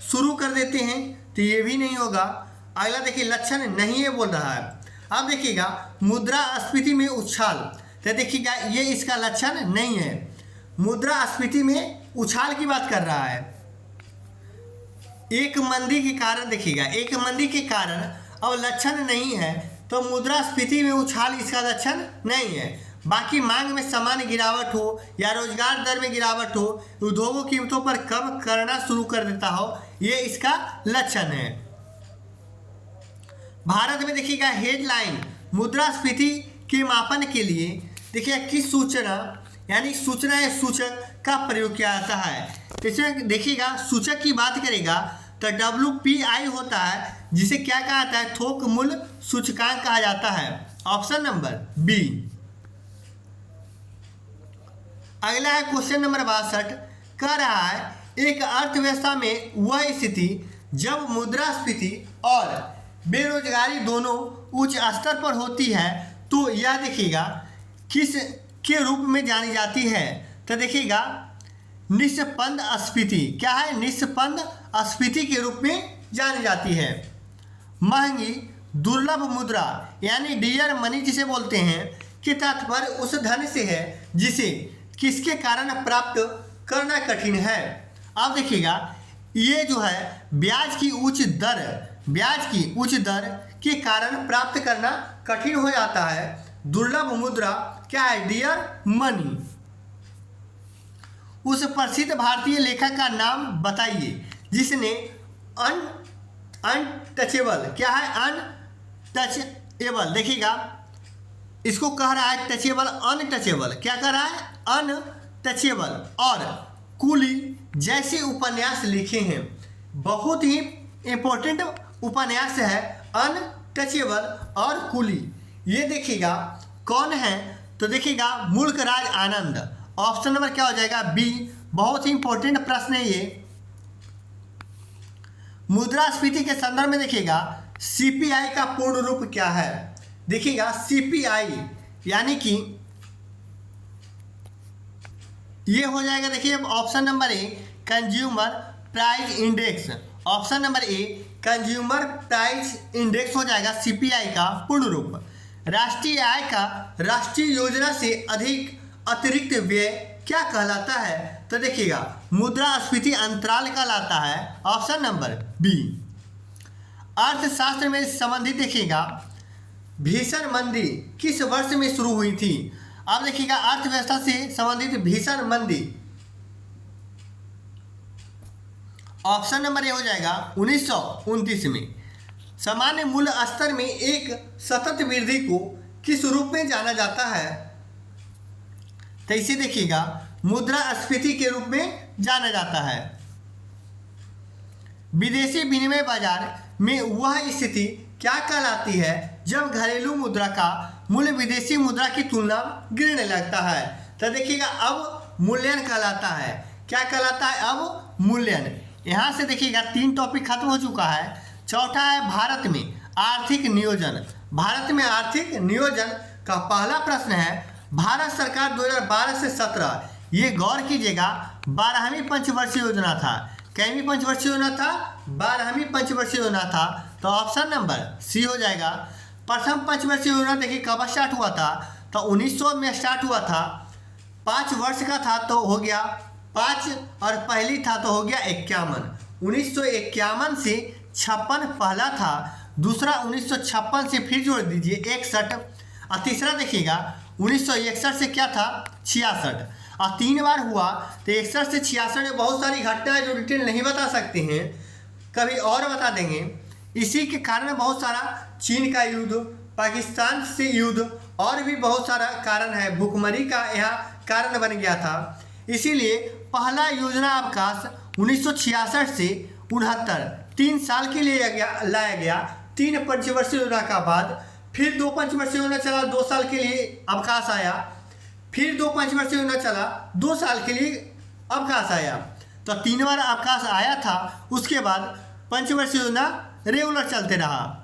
A: शुरू कर देते हैं तो ये भी नहीं होगा। अगला देखिए लक्षण नहीं है बोल रहा है। अब देखिएगा मुद्रास्फीति में उछाल, तो देखिएगा ये इसका लक्षण नहीं है। मुद्रास्फीति में उछाल की बात कर रहा है। एक मंदी के कारण देखिएगा, एक मंदी के कारण अब लक्षण नहीं है तो मुद्रास्फीति में उछाल इसका लक्षण नहीं है। बाकी मांग में सामान्य गिरावट हो या रोजगार दर में गिरावट हो, उद्योगों की कीमतों पर कम करना शुरू कर देता हो, ये इसका लक्षण है। भारत में देखिएगा हेडलाइन मुद्रास्फीति के मापन के लिए देखिए किस सूचना यानी सूचना या सूचक का प्रयोग किया जाता है। तो इसमें देखिएगा सूचक की बात करेगा तो WPI होता है, जिसे क्या कहा जाता है, थोक मूल्य सूचकांक कहा जाता है। Option number B. अगला है क्वेश्चन नंबर 62, कह रहा है एक अर्थव्यवस्था में वह स्थिति जब मुद्रास्फीति और बेरोजगारी दोनों उच्च स्तर पर होती है तो यह देखिएगा किस के रूप में जानी जाती है। तो देखिएगा निष्पन्द स्फीति, क्या है, निष्पन्द स्फीति के रूप में जानी जाती है। महंगी दुर्लभ मुद्रा यानी डियर मनी जिसे बोलते हैं के तात्पर्य उस धन से है जिसे किसके कारण प्राप्त करना कठिन है। अब देखिएगा ये जो है ब्याज की उच्च दर के कारण प्राप्त करना कठिन हो जाता है। दुर्लभ मुद्रा क्या है, डियर मनी। उस प्रसिद्ध भारतीय लेखक का नाम बताइए जिसने अनटचेबल, क्या है, अनटचेबल, देखिएगा इसको कह रहा है टचेबल, अनटचेबल, क्या कह रहा है, अनटचेबल और कूली जैसे उपन्यास लिखे हैं। बहुत ही इंपॉर्टेंट उपन्यास है अनटचेबल और कूली। ये देखिएगा कौन है, तो देखिएगा मुल्कराज आनंद। ऑप्शन नंबर क्या हो जाएगा, बी। बहुत ही इंपॉर्टेंट प्रश्न है ये। मुद्रास्फीति के संदर्भ में देखिएगा CPI का पूर्ण रूप क्या है। देखिएगा CPI यानी कि ये हो जाएगा, देखिए option number a consumer price index. Option number a consumer price index हो जाएगा CPI का पूर्ण रूप। राष्ट्रीय आय का राष्ट्रीय योजना से अधिक अतिरिक्त व्यय क्या कहलाता है, तो देखिएगा मुद्रास्फीति अंतराल कहलाता है। Option number B. अर्थशास्त्र में संबंधित देखिएगा भीषण मंदी किस वर्ष में शुरू हुई थी। अब देखिएगा अर्थव्यवस्था से संबंधित भीषण मंदी, ऑप्शन नंबर ए हो जाएगा 1929 में। सामान्य मूल्य स्तर में एक सतत वृद्धि को किस रूप में जाना जाता है, तो इसे देखिएगा मुद्रास्फीति के रूप में जाना जाता है। विदेशी विनिमय बाजार में वह स्थिति क्या कहलाती है जब घरेलू मुद्रा का मूल्य विदेशी मुद्रा की तुलना में गिरने लगता है, तो देखिएगा अब मूल्यन कहलाता है। क्या कहलाता है, अब मूल्यन। यहाँ से देखिएगा 3 टॉपिक खत्म हो चुका है। चौथा है भारत में आर्थिक नियोजन। भारत में आर्थिक नियोजन का पहला प्रश्न है, भारत सरकार 2012 से 17, ये गौर कीजिएगा 12वीं पंचवर्षीय योजना था। कैवीं पंचवर्षीय योजना था, 12वीं पंचवर्षीय योजना था। तो ऑप्शन नंबर सी हो जाएगा। प्रथम पंचवर्षीय योजना देखिए कब स्टार्ट हुआ था, तो 1900 में स्टार्ट हुआ था। 5 वर्ष का था तो हो गया 5 और पहली था तो हो गया 51। 1951 से 56 पहला था, दूसरा 1956 से फिर जोड़ दीजिए 61 और तीसरा देखिएगा 1961 से क्या था 66 और 3 बार हुआ। तो 61 से 66 में बहुत सारी घटनाएं जो डिटेल नहीं बता सकते हैं, कभी और बता देंगे। इसी के कारण बहुत सारा चीन का युद्ध, पाकिस्तान से युद्ध और भी बहुत सारा कारण है। भूखमरी का यहाँ कारण बन गया था। इसीलिए पहला योजना अवकाश 1966 से 69 3 साल के लिए लाया गया। 3 पंचवर्षीय योजना का बाद फिर 2 पंचवर्षीय योजना चला, 2 साल के लिए अवकाश आया। फिर 2 पंचवर्षीय योजना चला, 2 साल के लिए अवकाश आया। तो 3 बार अवकाश आया था। उसके बाद पंचवर्षीय योजना रेगुलर चलते रहा।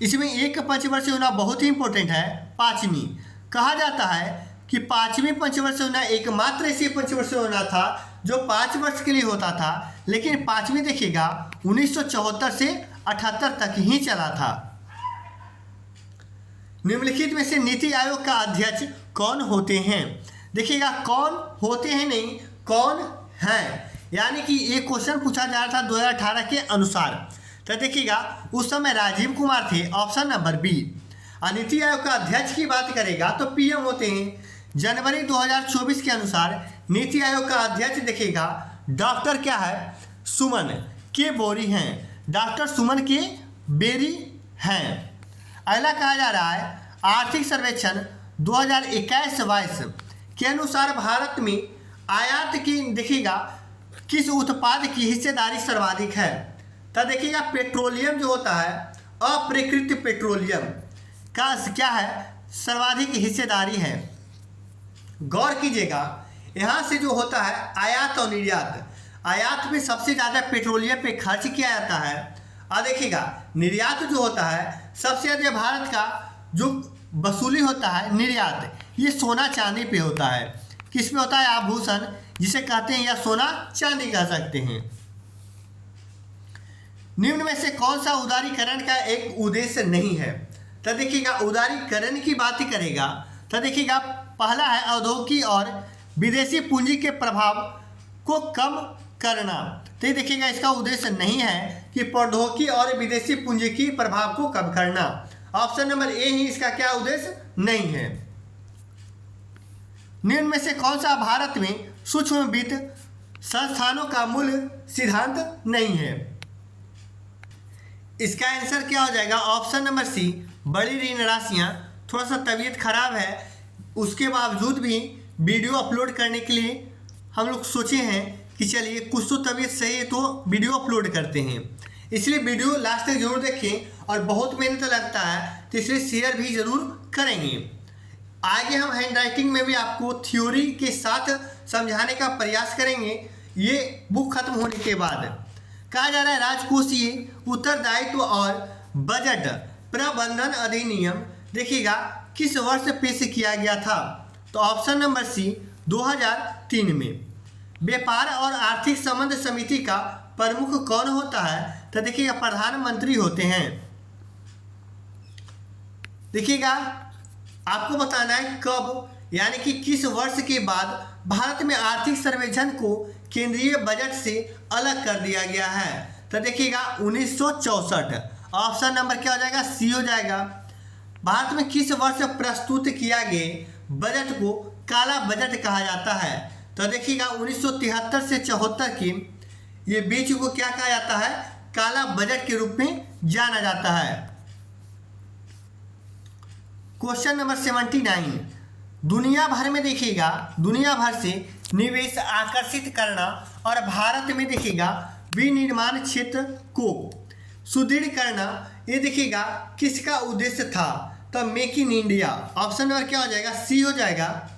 A: इसमें एक पंचवर्षीय योजना बहुत ही इंपॉर्टेंट है, 5वीं। कहा जाता है कि 5वीं पंचवर्षीय योजना एकमात्र ऐसी पंचवर्षीय योजना था जो 5 वर्ष के लिए होता था, लेकिन 5वीं देखिएगा 1974 से 78 तक ही चला था। निम्नलिखित में से नीति आयोग का अध्यक्ष कौन होते हैं? देखिएगा कौन होते हैं नहीं, कौन हैं, यानी कि ये क्वेश्चन पूछा जा रहा था 2018 के अनुसार। तो देखिएगा उस समय राजीव कुमार थे, ऑप्शन नंबर बी। और नीति आयोग का अध्यक्ष की बात करेगा तो पीएम होते हैं। जनवरी 2024 के अनुसार नीति आयोग का अध्यक्ष देखिएगा डॉक्टर क्या है, सुमन के बोरी हैं, डॉक्टर सुमन के बेरी हैं। अगला कहा जा रहा है आर्थिक सर्वेक्षण 2021-22 के अनुसार भारत में आयात की देखिएगा किस उत्पाद की हिस्सेदारी सर्वाधिक है? तो देखिएगा पेट्रोलियम जो होता है, अप्राकृतिक पेट्रोलियम का क्या है, सर्वाधिक हिस्सेदारी है। गौर कीजिएगा यहाँ से जो होता है आयात और निर्यात, आयात में सबसे ज़्यादा पेट्रोलियम पे खर्च किया जाता है, और देखिएगा निर्यात जो होता है सबसे ज़्यादा भारत का जो वसूली होता है निर्यात, ये सोना चांदी पे होता है। किस पे होता है? आभूषण जिसे कहते हैं, या सोना चांदी कह सकते हैं। निम्न में से कौन सा उदारीकरण का एक उद्देश्य नहीं है? तो देखिएगा उदारीकरण की बात करेगा तो देखिएगा पहला है औद्योगिक और विदेशी पूंजी के प्रभाव को कम करना। तो ये देखिएगा इसका उद्देश्य नहीं है कि प्रौद्योगिकी और विदेशी पूंजी की प्रभाव को कम करना। ऑप्शन नंबर ए ही इसका क्या उद्देश्य नहीं है। निम्न में से कौन सा भारत में सूक्ष्म वित्त संस्थानों का मूल सिद्धांत नहीं है? इसका आंसर क्या हो जाएगा? ऑप्शन नंबर सी, बड़ी ऋण राशियाँ। थोड़ा सा तबीयत खराब है, उसके बावजूद भी वीडियो अपलोड करने के लिए हम लोग सोचे हैं कि चलिए कुछ तो तबीयत सही है तो वीडियो अपलोड करते हैं, इसलिए वीडियो लास्ट तक जरूर देखें। और बहुत मेहनत लगता है तो इसलिए शेयर भी जरूर करेंगे। आगे हम हैंड राइटिंग में भी आपको थ्योरी के साथ समझाने का प्रयास करेंगे ये बुक खत्म होने के बाद। कहा जा रहा है राजकोषीय उत्तरदायित्व और बजट प्रबंधन अधिनियम देखिएगा किस वर्ष पेश किया गया था? तो ऑप्शन नंबर सी 2003 में। व्यापार और आर्थिक संबंध समिति का प्रमुख कौन होता है? तो देखिएगा प्रधानमंत्री होते हैं। देखिएगा आपको बताना है कब, यानी कि किस वर्ष के बाद भारत में आर्थिक सर्वेक्षण को केंद्रीय बजट से अलग कर दिया गया है? तो देखिएगा 1964। ऑप्शन नंबर क्या हो जाएगा? सी हो जाएगा। भारत में किस वर्ष प्रस्तुत किया गया बजट को काला बजट कहा जाता है? तो देखिएगा 1973 से 74 की ये बीच को क्या कहा जाता है? काला बजट के रूप में जाना जाता है। क्वेश्चन नंबर 79, दुनिया भर में देखिएगा दुनिया भर से निवेश आकर्षित करना और भारत में देखिएगा विनिर्माण क्षेत्र को सुदृढ़ करना, ये देखिएगा किसका उद्देश्य था? तो make in India. Option number क्या हो जाएगा? सी हो जाएगा।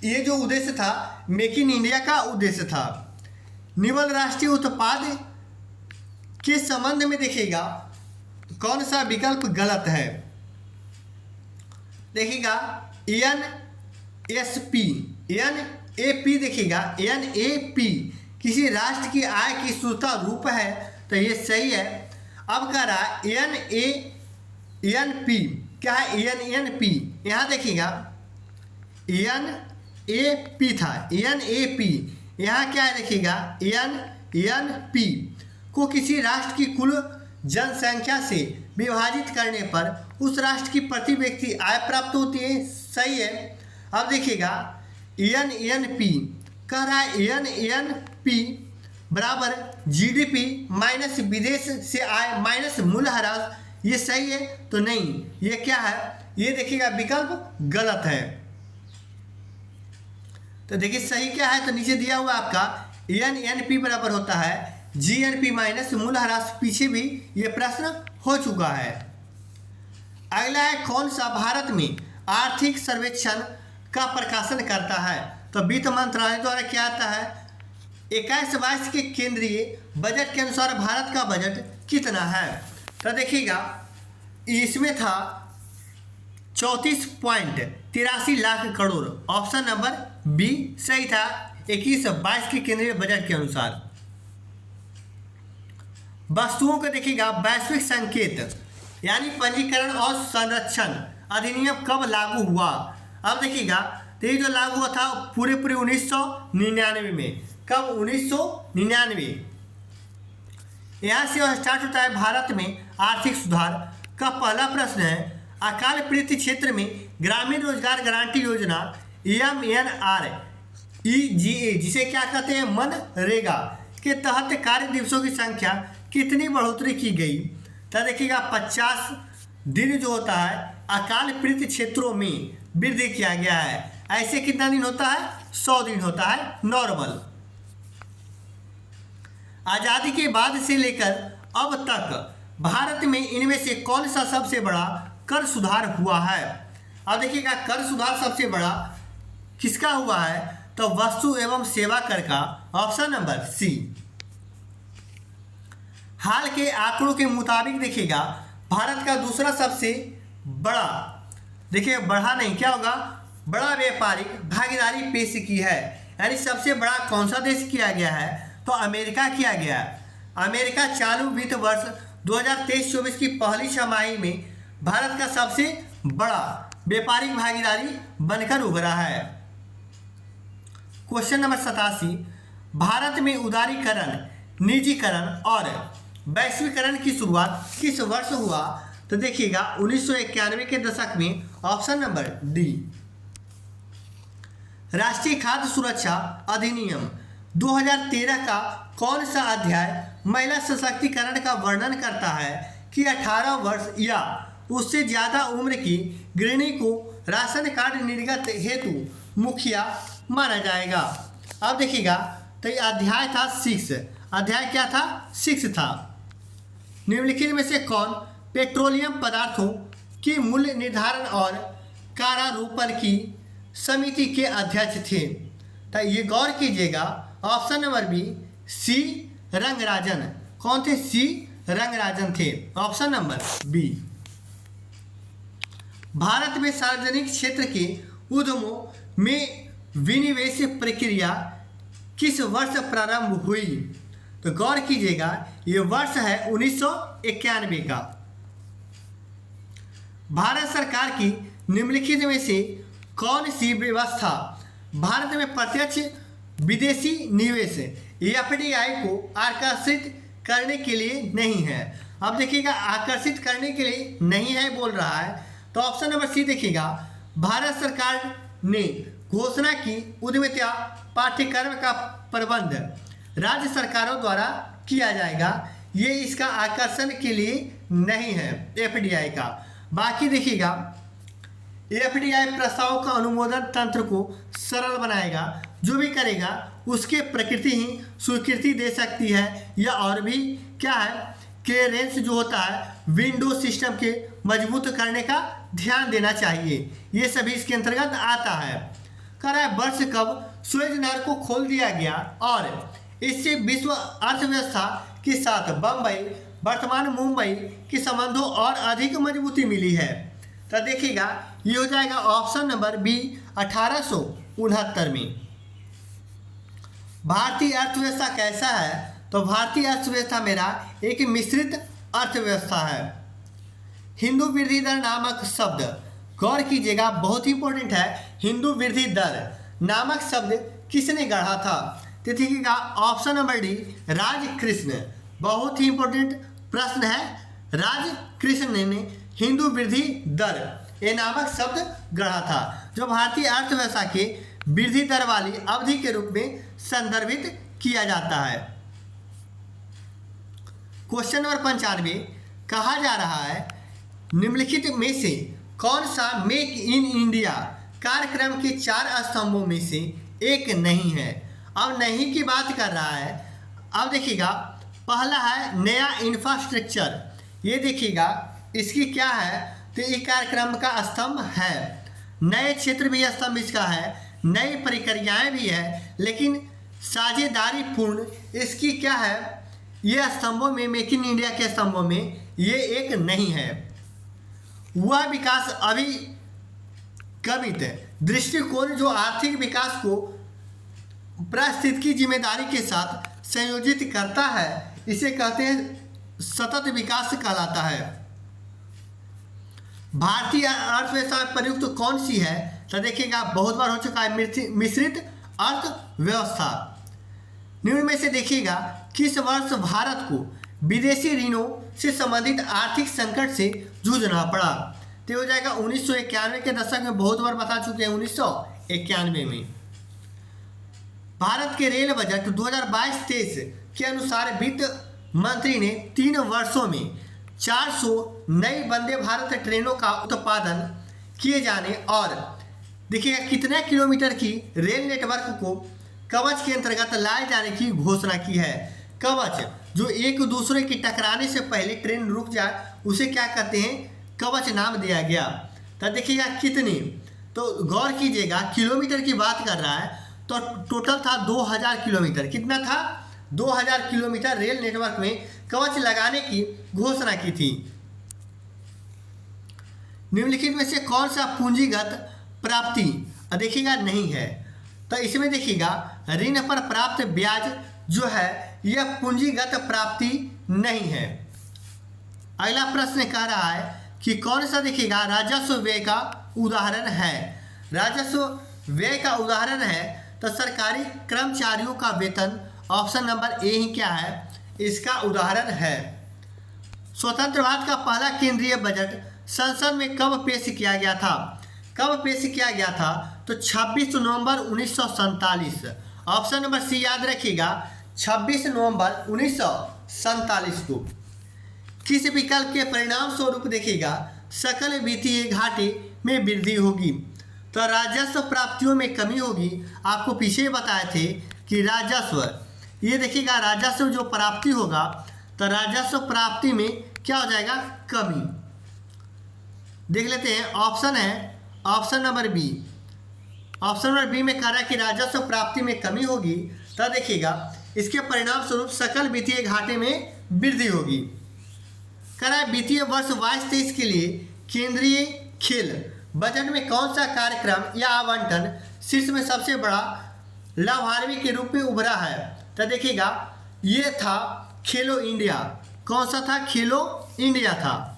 A: ये जो उद्देश्य था मेक इन इंडिया का उद्देश्य था। निवल राष्ट्रीय उत्पाद के संबंध में देखिएगा कौन सा विकल्प गलत है? देखिएगा NSP NAP देखिएगा NAP किसी राष्ट्र की आय की सूचना रूप है, तो ये सही है। अब कह रहा है NANP क्या है? NNP यहाँ देखिएगा NAP था, NAP यहाँ क्या है? देखिएगा NNP को किसी राष्ट्र की कुल जनसंख्या से विभाजित करने पर उस राष्ट्र की प्रति व्यक्ति आय प्राप्त होती है। सही है। अब देखिएगा NNP कह रहा है NNP बराबर GDP माइनस विदेश से आय माइनस मूल्यह्रास, ये सही है? तो नहीं, ये क्या है? ये देखिएगा विकल्प गलत है। तो देखिए सही क्या है? तो नीचे दिया हुआ आपका NNP बराबर होता है GNP माइनस मूल्यह्रास। पीछे भी ये प्रश्न हो चुका है। अगला है कौन सा भारत में आर्थिक सर्वेक्षण का प्रकाशन करता है? तो वित्त मंत्रालय द्वारा क्या आता है? 21-22 के केंद्रीय बजट के अनुसार भारत का बजट कितना है? तो देखिएगा इसमें था 34.83 lakh crore. Option number B सही था। 2021-22 के केंद्रीय बजट के अनुसार। वस्तुओं को देखिएगा वैश्विक संकेत यानी पंजीकरण और संरक्षण अधिनियम कब लागू हुआ। अब देखिएगा तो ये जो लागू हुआ था पूरे 1999 में। कब? 1999। यहाँ से वह स्टार्ट होता है भारत में आर्थिक सुधार का। पहला प्रश्न है अकाल पीड़ित क्षेत्र में ग्रामीण रोजगार गारंटी योजना MNREGA जिसे क्या कहते हैं मनरेगा के तहत कार्य दिवसों की संख्या कितनी बढ़ोतरी की गई। तो देखिएगा 50 दिन जो होता है अकाल पीड़ित क्षेत्रों में वृद्धि किया गया है। ऐसे कितना दिन होता है? 100 दिन होता है नॉर्मल। आज़ादी के बाद से लेकर अब तक भारत में इनमें से कौन सा सबसे बड़ा कर सुधार हुआ है। अब देखिएगा कर सुधार सबसे बड़ा किसका हुआ है तो वस्तु एवं सेवा कर का। ऑप्शन नंबर सी। हाल के आंकड़ों के मुताबिक देखिएगा भारत का दूसरा सबसे बड़ा, देखिए बढ़ा नहीं क्या होगा, बड़ा व्यापारिक भागीदारी पेश की है। यानी सबसे बड़ा कौन सा देश किया गया है तो अमेरिका किया गया है। अमेरिका चालू वित्त वर्ष 2023-24 की पहली छमाही में भारत का सबसे बड़ा व्यापारिक भागीदारी बनकर उभरा है। क्वेश्चन नंबर 87, भारत में उदारीकरण, निजीकरण और वैश्वीकरण की शुरुआत किस वर्ष हुआ। तो देखिएगा 1991 के दशक में। Option number D. राष्ट्रीय खाद्य सुरक्षा अधिनियम 2013 का कौन सा अध्याय महिला सशक्तिकरण का वर्णन करता है कि 18 वर्ष या उससे ज़्यादा उम्र की गृहिणी को राशन कार्ड निर्गत हेतु मुखिया माना जाएगा। अब देखिएगा तो ये अध्याय था 6। अध्याय क्या था? 6 था। निम्नलिखित में से कौन पेट्रोलियम पदार्थों के मूल्य निर्धारण और कारारोपण की समिति के अध्यक्ष थे। तो ये गौर कीजिएगा। Option number B C Rangarajan. कौन थे? सी रंगराजन थे। Option number B. भारत में सार्वजनिक क्षेत्र के उद्यमों में विनिवेश प्रक्रिया किस वर्ष प्रारंभ हुई। तो गौर कीजिएगा ये वर्ष है 1991 का। भारत सरकार की निम्नलिखित में से कौन सी व्यवस्था भारत में प्रत्यक्ष विदेशी निवेश FDI को आकर्षित करने के लिए नहीं है। अब देखिएगा आकर्षित करने के लिए नहीं है बोल रहा है तो ऑप्शन नंबर सी देखिएगा। भारत सरकार ने घोषणा की उद्यमिता पाठ्यक्रम का प्रबंध राज्य सरकारों द्वारा किया जाएगा। ये इसका आकर्षण के लिए नहीं है FDI का। बाकी देखिएगा FDI प्रस्तावों का अनुमोदन तंत्र को सरल बनाएगा। जो भी करेगा उसके प्रकृति ही स्वीकृति दे सकती है या और भी क्या है क्लियरेंस जो होता है विंडो सिस्टम के मजबूत करने का ध्यान देना चाहिए। ये सभी इसके अंतर्गत आता है। कह रहा है वर्ष कब सुएज नहर को खोल दिया गया और इससे विश्व अर्थव्यवस्था के साथ बम्बई वर्तमान मुंबई के संबंधों और अधिक मजबूती मिली है। तो देखिएगा ये हो जाएगा ऑप्शन नंबर बी 1869 में। भारतीय अर्थव्यवस्था कैसा है तो भारतीय अर्थव्यवस्था मेरा एक मिश्रित अर्थव्यवस्था है। हिंदू वृद्धि दर नामक शब्द गौर कीजिएगा बहुत ही इंपॉर्टेंट है। हिंदू वृद्धि दर नामक शब्द किसने गढ़ा था। तो देखिएगा ऑप्शन नंबर डी राजकृष्ण। बहुत ही इंपॉर्टेंट प्रश्न है। राजकृष्ण ने हिंदू वृद्धि दर ये नामक शब्द गढ़ा था जो भारतीय अर्थव्यवस्था के वृद्धि दर वाली अवधि के रूप में संदर्भित किया जाता है। क्वेश्चन नंबर 95 कहा जा रहा है निम्नलिखित में से कौन सा मेक इन इंडिया कार्यक्रम के 4 स्तंभों में से एक नहीं है। अब नहीं की बात कर रहा है। अब देखिएगा पहला है नया इंफ्रास्ट्रक्चर। ये देखिएगा इसकी क्या है तो ये कार्यक्रम का स्तंभ है। नए क्षेत्र भी स्तंभ इसका है, नई प्रक्रियाएं भी है, लेकिन साझेदारी पूर्ण इसकी क्या है ये स्तंभों में मेक इन इंडिया के स्तंभों में ये एक नहीं है। वह विकास अभिगमित दृष्टिकोण जो आर्थिक विकास को पारिस्थितिकी जिम्मेदारी के साथ संयोजित करता है, इसे कहते हैं सतत विकास कहलाता है। भारतीय अर्थव्यवस्था में प्रयुक्त कौन सी है? तो देखिएगा बहुत बार हो चुका है मिश्रित अर्थव्यवस्था। निम्न में से देखिएगा किस वर्ष भारत को विदेशी ऋणों से संबंधित आर्थिक संकट से जूझना पड़ा? तो हो जाएगा 1991 के दशक में, बहुत बार बता चुके हैं 1991 में। भारत के रेल बजट 2022-23 के अनुसार वित्त मंत्री ने 3 वर्षों में 400 नई वंदे भारत ट्रेनों का उत्पादन किए जाने और देखिएगा कितने किलोमीटर की रेल नेटवर्क को कवच के अंतर्गत लाए जाने की घोषणा की है। कवच जो एक दूसरे के टकराने से पहले ट्रेन रुक जाए उसे क्या कहते हैं? कवच नाम दिया गया। तो देखिएगा कितनी, तो गौर कीजिएगा किलोमीटर की बात कर रहा है तो टोटल था 2000 किलोमीटर। कितना था? 2000 किलोमीटर रेल नेटवर्क में कवच लगाने की घोषणा की थी। निम्नलिखित में से कौन सा पूंजीगत प्राप्ति देखिएगा नहीं है? तो इसमें देखिएगा ऋण पर प्राप्त ब्याज जो है यह पूंजीगत प्राप्ति नहीं है। अगला प्रश्न कह रहा है कि कौन सा देखिएगा राजस्व व्यय का उदाहरण है? राजस्व व्यय का उदाहरण है तो सरकारी कर्मचारियों का वेतन, ऑप्शन नंबर ए ही क्या है इसका उदाहरण है। स्वतंत्र भारत का पहला केंद्रीय बजट संसद में कब पेश किया गया था? कब पेश किया गया था? तो 26 नवंबर 1947। ऑप्शन नंबर सी याद रखिएगा, 26 नवंबर 1947 को। किस विकल्प के परिणाम स्वरूप देखिएगा सकल वित्तीय घाटे में वृद्धि होगी? तो राजस्व प्राप्तियों में कमी होगी। आपको पीछे बताए थे कि राजस्व, ये देखिएगा राजस्व जो प्राप्ति होगा तो राजस्व प्राप्ति में क्या हो जाएगा? कमी। देख लेते हैं, ऑप्शन है option number B. Option number B में कह रहा है कि राजस्व प्राप्ति में कमी होगी। तो देखिएगा इसके परिणाम स्वरूप सकल वित्तीय घाटे में वृद्धि होगी। कह रहा है वित्तीय वर्ष 22-23 के लिए केंद्रीय खेल बजट में कौन सा कार्यक्रम या आवंटन शीर्ष में सबसे बड़ा लाभान्वी के रूप में उभरा है? तो देखिएगा ये था खेलो इंडिया। कौन सा था? खेलो इंडिया था।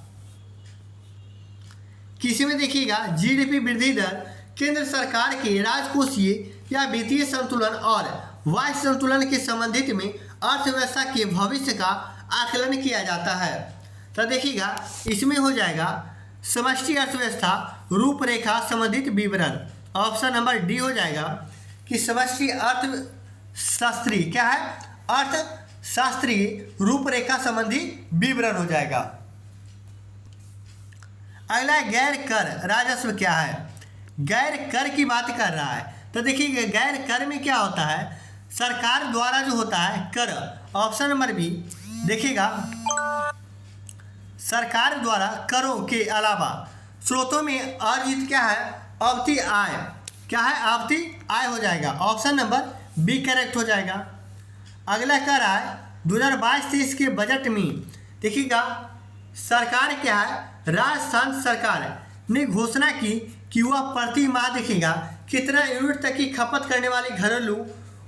A: किसी में देखिएगा जीडीपी वृद्धि दर केंद्र सरकार के राजकोषीय या वित्तीय संतुलन और वाह्य संतुलन के संबंधित में अर्थव्यवस्था के भविष्य का आकलन किया जाता है। तो देखिएगा इसमें हो जाएगा समष्टि अर्थव्यवस्था रूपरेखा संबंधित विवरण। ऑप्शन नंबर डी हो जाएगा कि समष्टि अर्थशास्त्री क्या है? अर्थशास्त्रीय रूपरेखा संबंधी विवरण हो जाएगा। अगला गैर कर राजस्व क्या है? गैर कर की बात कर रहा है। तो देखिए गैर कर में क्या होता है? सरकार द्वारा जो होता है कर। ऑप्शन नंबर बी देखिएगा सरकार द्वारा करों के अलावा स्रोतों में अर्जित क्या है? अवधि आय। क्या है? अवधि आय हो जाएगा। ऑप्शन नंबर बी करेक्ट हो जाएगा। अगला कह रहा है 2022-23 के बजट में देखिएगा सरकार क्या है? राजस्थान सरकार ने घोषणा की कि वह प्रति माह देखिएगा कितना यूनिट तक की खपत करने वाले घरेलू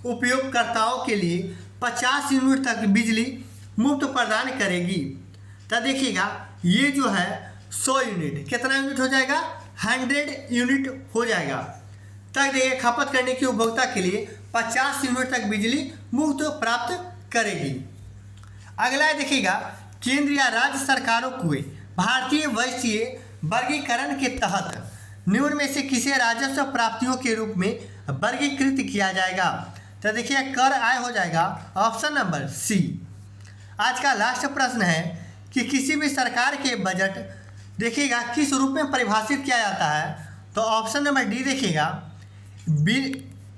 A: उपयोगकर्ताओं के लिए 50 यूनिट तक बिजली मुफ्त प्रदान करेगी। तो देखिएगा ये जो है 100 यूनिट, कितना यूनिट हो जाएगा? 100 यूनिट हो जाएगा। तक देखिए खपत करने की उपभोक्ता के लिए 50 यूनिट तक बिजली मुफ्त प्राप्त करेगी। अगला है देखिएगा केंद्र या राज्य सरकारों को भारतीय वैश्वीय वर्गीकरण के तहत निम्न में से किसे राजस्व प्राप्तियों के रूप में वर्गीकृत किया जाएगा? तो देखिए कर आय हो जाएगा। Option number C. आज का लास्ट प्रश्न है कि किसी भी सरकार के बजट देखिएगा किस रूप में परिभाषित किया जाता है? तो ऑप्शन नंबर डी देखिएगा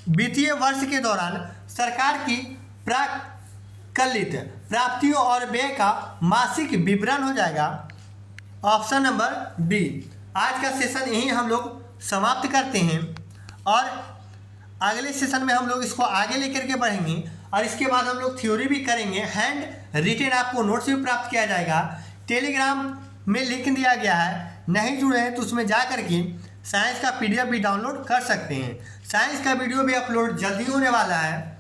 A: वित्तीय वर्ष के दौरान सरकार की प्राकलित प्राप्तियों और व्यय का मासिक विवरण हो जाएगा। Option number D. आज का सेशन यहीं हम लोग समाप्त करते हैं और अगले सेशन में हम लोग इसको आगे लेकर के बढ़ेंगे और इसके बाद हम लोग थ्योरी भी करेंगे। हैंड रिटेन आपको नोट्स भी प्राप्त किया जाएगा। टेलीग्राम में लिंक दिया गया है, नहीं जुड़े हैं तो उसमें जा करके साइंस का PDF भी डाउनलोड कर सकते हैं। साइंस का वीडियो भी अपलोड जल्दी होने वाला है।